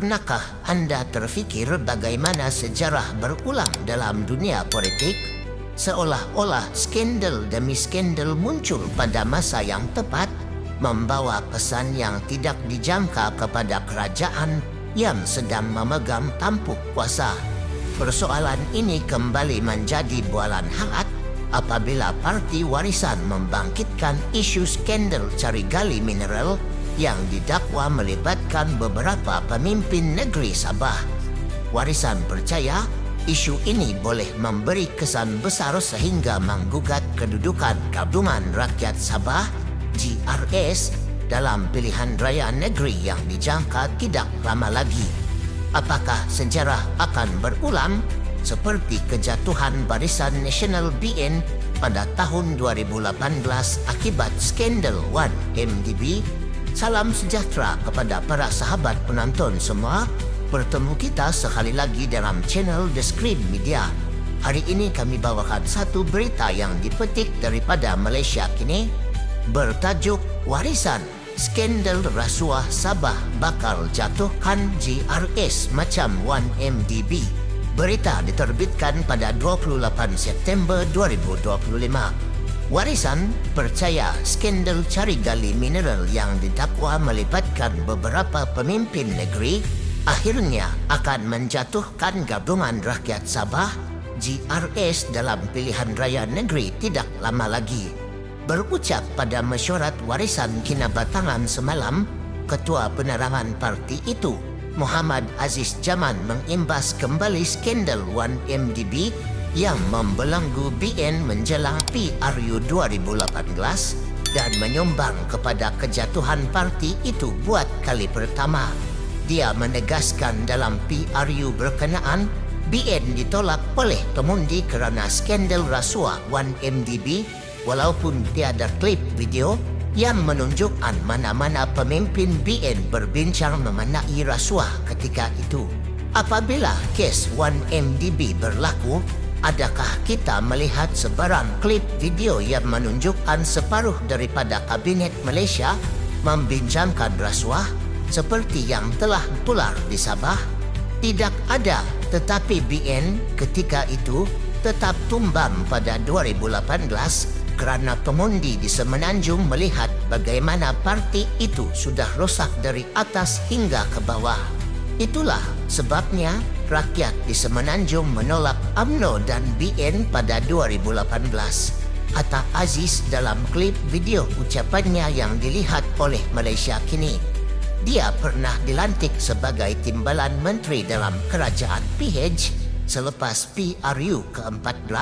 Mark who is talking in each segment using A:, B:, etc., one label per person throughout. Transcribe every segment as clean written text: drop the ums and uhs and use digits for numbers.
A: Pernahkah Anda terfikir bagaimana sejarah berulang dalam dunia politik? Seolah-olah skandal demi skandal muncul pada masa yang tepat, membawa pesan yang tidak dijangka kepada kerajaan yang sedang memegang tampuk kuasa. Persoalan ini kembali menjadi bualan hangat apabila Parti Warisan membangkitkan isu skandal cari gali mineral yang didakwa melibatkan beberapa pemimpin negeri Sabah. Warisan percaya isu ini boleh memberi kesan besar sehingga menggugat kedudukan Gabungan Rakyat Sabah GRS dalam pilihan raya negeri yang dijangka tidak lama lagi. Apakah sejarah akan berulang seperti kejatuhan Barisan Nasional BN pada tahun 2018 akibat skandal 1MDB? Salam sejahtera kepada para sahabat penonton semua. Bertemu kita sekali lagi dalam channel The Screen Media. Hari ini kami bawakan satu berita yang dipetik daripada Malaysia Kini bertajuk Warisan Skandal Rasuah Sabah bakal jatuhkan GRS macam 1MDB. Berita diterbitkan pada 28 September 2025. Warisan percaya skandal cari gali mineral yang didakwa melibatkan beberapa pemimpin negeri akhirnya akan menjatuhkan Gabungan Rakyat Sabah GRS dalam pilihan raya negeri tidak lama lagi. Berucap pada mesyuarat warisan kinabatangan semalam, Ketua Penerangan parti itu, Muhammad Aziz Jaman, mengimbas kembali skandal 1MDB yang membelenggu BN menjelang PRU 2018 dan menyumbang kepada kejatuhan parti itu buat kali pertama. Dia menegaskan dalam PRU berkenaan, BN ditolak oleh pengundi kerana skandal rasuah 1MDB walaupun tiada klip video yang menunjukkan mana-mana pemimpin BN berbincang mengenai rasuah ketika itu. Apabila kes 1MDB berlaku, adakah kita melihat sebarang klip video yang menunjukkan separuh daripada Kabinet Malaysia membincangkan rasuah seperti yang telah tular di Sabah? Tidak ada, tetapi BN ketika itu tetap tumbang pada 2018 kerana pengundi di Semenanjung melihat bagaimana parti itu sudah rosak dari atas hingga ke bawah. Itulah sebabnya rakyat di Semenanjung menolak UMNO dan BN pada 2018, kata Aziz dalam klip video ucapannya yang dilihat oleh Malaysia Kini. Dia pernah dilantik sebagai timbalan menteri dalam kerajaan PH selepas PRU ke-14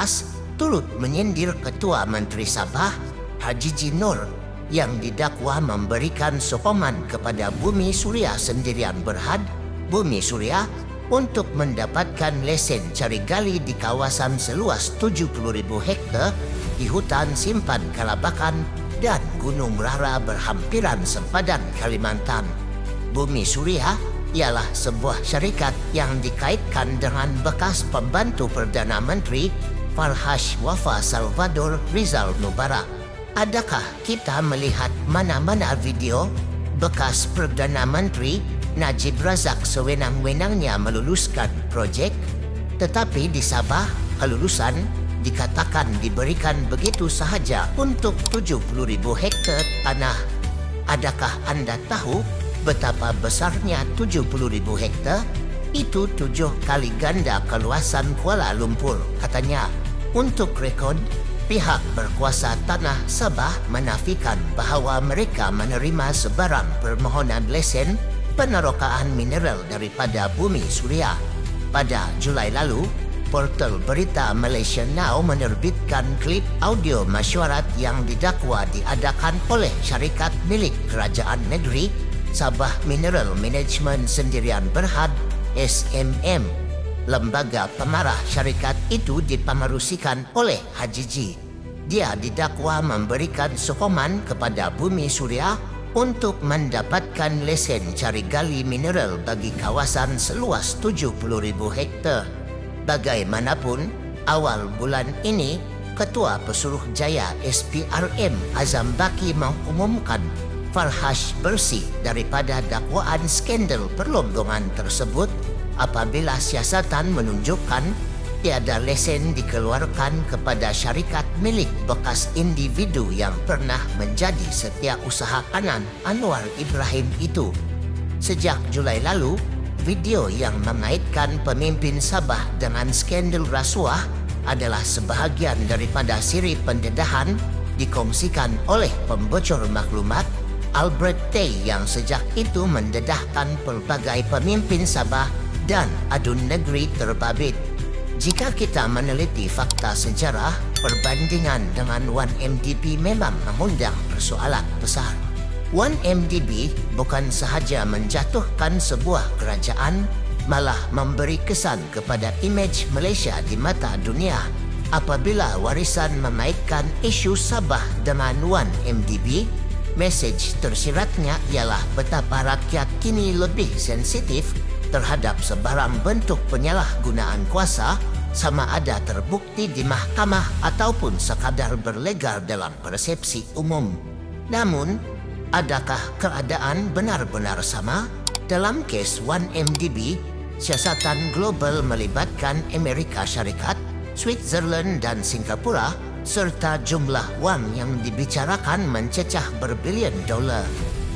A: turut menyindir Ketua Menteri Sabah Haji Ji Nur yang didakwa memberikan sokongan kepada Bumi Suria Sendirian Berhad Bumi Suria untuk mendapatkan lesen cari gali di kawasan seluas 70,000 hektar di hutan simpan Kalabakan dan Gunung Rara berhampiran sempadan Kalimantan. Bumi Suria ialah sebuah syarikat yang dikaitkan dengan bekas pembantu Perdana Menteri Farhash Wafa Salvador Rizal Mubarak. Adakah kita melihat mana-mana video bekas Perdana Menteri Najib Razak sewenang-wenangnya meluluskan projek? Tetapi di Sabah, kelulusan dikatakan diberikan begitu sahaja untuk 70,000 hektar tanah. Adakah Anda tahu betapa besarnya 70,000 hektar? Itu 7 kali ganda kawasan Kuala Lumpur, katanya. Untuk rekod, pihak berkuasa tanah Sabah menafikan bahawa mereka menerima sebarang permohonan lesen penerokaan mineral daripada Bumi Suria. Pada Julai lalu, portal berita Malaysia Now menerbitkan klip audio mesyuarat yang didakwa diadakan oleh syarikat milik kerajaan negeri Sabah Mineral Management Sendirian Berhad SMM. Lembaga pemarah syarikat itu dipengerusikan oleh Haji Ji. Dia didakwa memberikan sokongan kepada Bumi Suria untuk mendapatkan lesen cari gali mineral bagi kawasan seluas 70,000 hektar. Bagaimanapun, awal bulan ini, Ketua Pesuruhjaya SPRM Azam Baki mengumumkan Farhash bersih daripada dakwaan skandal perlombongan tersebut apabila siasatan menunjukkan tiada lesen dikeluarkan kepada syarikat milik bekas individu yang pernah menjadi setiausaha kanan Anwar Ibrahim itu. Sejak Julai lalu, video yang mengaitkan pemimpin Sabah dengan skandal rasuah adalah sebahagian daripada siri pendedahan dikongsikan oleh pembocor maklumat Albert Tay yang sejak itu mendedahkan pelbagai pemimpin Sabah dan adun negeri terbabit. Jika kita meneliti fakta sejarah, perbandingan dengan 1MDB memang mengundang persoalan besar. 1MDB bukan sahaja menjatuhkan sebuah kerajaan, malah memberi kesan kepada imej Malaysia di mata dunia apabila warisan mengaitkan isu Sabah dengan 1MDB. Mesej tersiratnya ialah betapa rakyat kini lebih sensitif terhadap sebarang bentuk penyalahgunaan kuasa sama ada terbukti di mahkamah ataupun sekadar berlegar dalam persepsi umum. Namun, adakah keadaan benar-benar sama? Dalam kes 1MDB, siasatan global melibatkan Amerika Syarikat, Switzerland dan Singapura serta jumlah wang yang dibicarakan mencecah berbilion dolar.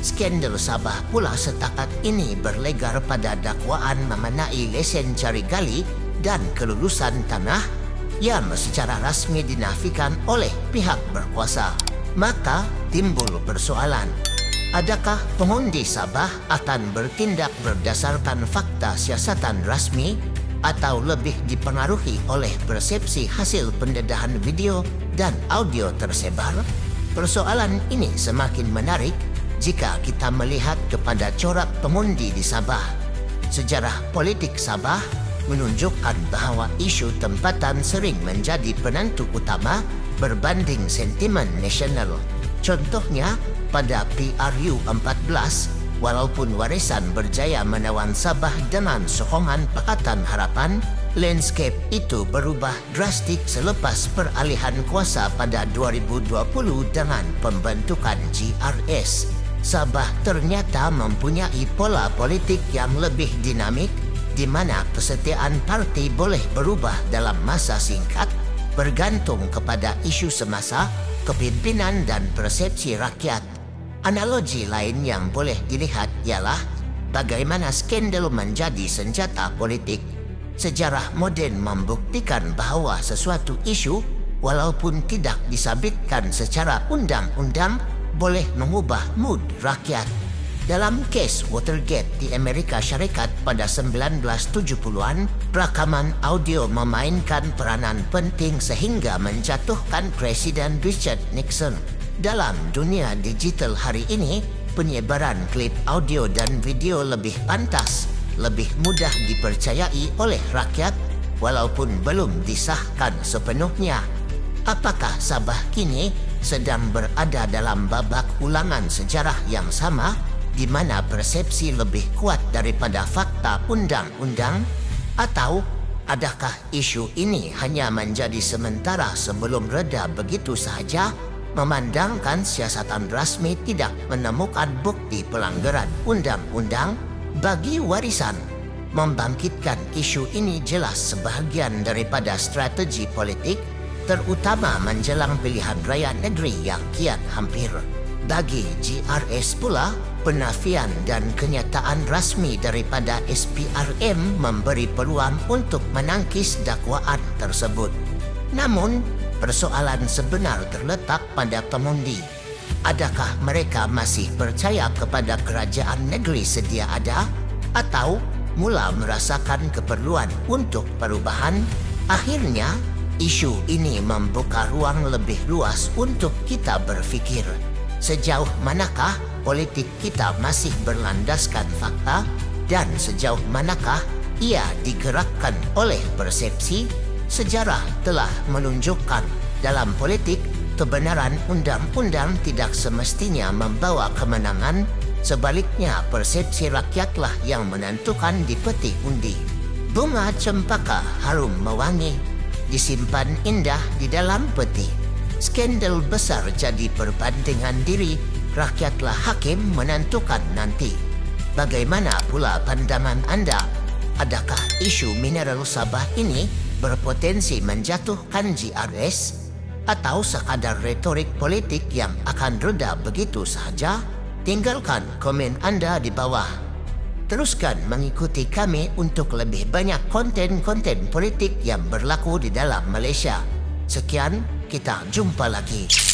A: Skandal Sabah pula setakat ini berlegar pada dakwaan mengenai lesen cari gali dan kelulusan tanah yang secara rasmi dinafikan oleh pihak berkuasa. Maka timbul persoalan, adakah pengundi Sabah akan bertindak berdasarkan fakta siasatan rasmi atau lebih dipengaruhi oleh persepsi hasil pendedahan video dan audio tersebar? Persoalan ini semakin menarik jika kita melihat kepada corak pengundi di Sabah. Sejarah politik Sabah menunjukkan bahawa isu tempatan sering menjadi penentu utama berbanding sentimen nasional. Contohnya, pada PRU 14, walaupun warisan berjaya menawan Sabah dengan sokongan Pakatan Harapan, landscape itu berubah drastik selepas peralihan kuasa pada 2020 dengan pembentukan GRS. Sabah ternyata mempunyai pola politik yang lebih dinamik di mana kesetiaan parti boleh berubah dalam masa singkat bergantung kepada isu semasa, kepimpinan dan persepsi rakyat. Analogi lain yang boleh dilihat ialah bagaimana skandal menjadi senjata politik. Sejarah moden membuktikan bahawa sesuatu isu, walaupun tidak disabitkan secara undang-undang, boleh mengubah mood rakyat. Dalam kes Watergate di Amerika Syarikat pada 1970-an, rakaman audio memainkan peranan penting sehingga menjatuhkan Presiden Richard Nixon. Dalam dunia digital hari ini, penyebaran klip audio dan video lebih pantas, lebih mudah dipercayai oleh rakyat walaupun belum disahkan sepenuhnya. Apakah Sabah kini sedang berada dalam babak ulangan sejarah yang sama di mana persepsi lebih kuat daripada fakta undang-undang? Atau adakah isu ini hanya menjadi sementara sebelum reda begitu sahaja, memandangkan siasatan rasmi tidak menemukan bukti pelanggaran undang-undang bagi warisan? Membangkitkan isu ini jelas sebahagian daripada strategi politik, terutama menjelang pilihan raya negeri yang kian hampir. Bagi GRS pula, penafian dan kenyataan rasmi daripada SPRM memberi peluang untuk menangkis dakwaan tersebut. Namun, persoalan sebenar terletak pada pengundi. Adakah mereka masih percaya kepada kerajaan negeri sedia ada atau mula merasakan keperluan untuk perubahan? Akhirnya, isu ini membuka ruang lebih luas untuk kita berfikir. Sejauh manakah politik kita masih berlandaskan fakta dan sejauh manakah ia digerakkan oleh persepsi? Sejarah telah menunjukkan dalam politik kebenaran undang-undang tidak semestinya membawa kemenangan. Sebaliknya, persepsi rakyatlah yang menentukan di peti undi. Bunga cempaka harum mewangi, disimpan indah di dalam peti. Skandal besar jadi perbandingan diri rakyatlah hakim menentukan nanti. Bagaimana pula pandangan anda? Adakah isu mineral Sabah ini berpotensi menjatuhkan GRS atau sekadar retorik politik yang akan reda begitu sahaja? Tinggalkan komen anda di bawah. Teruskan mengikuti kami untuk lebih banyak konten-konten politik yang berlaku di dalam Malaysia. Sekian, kita jumpa lagi.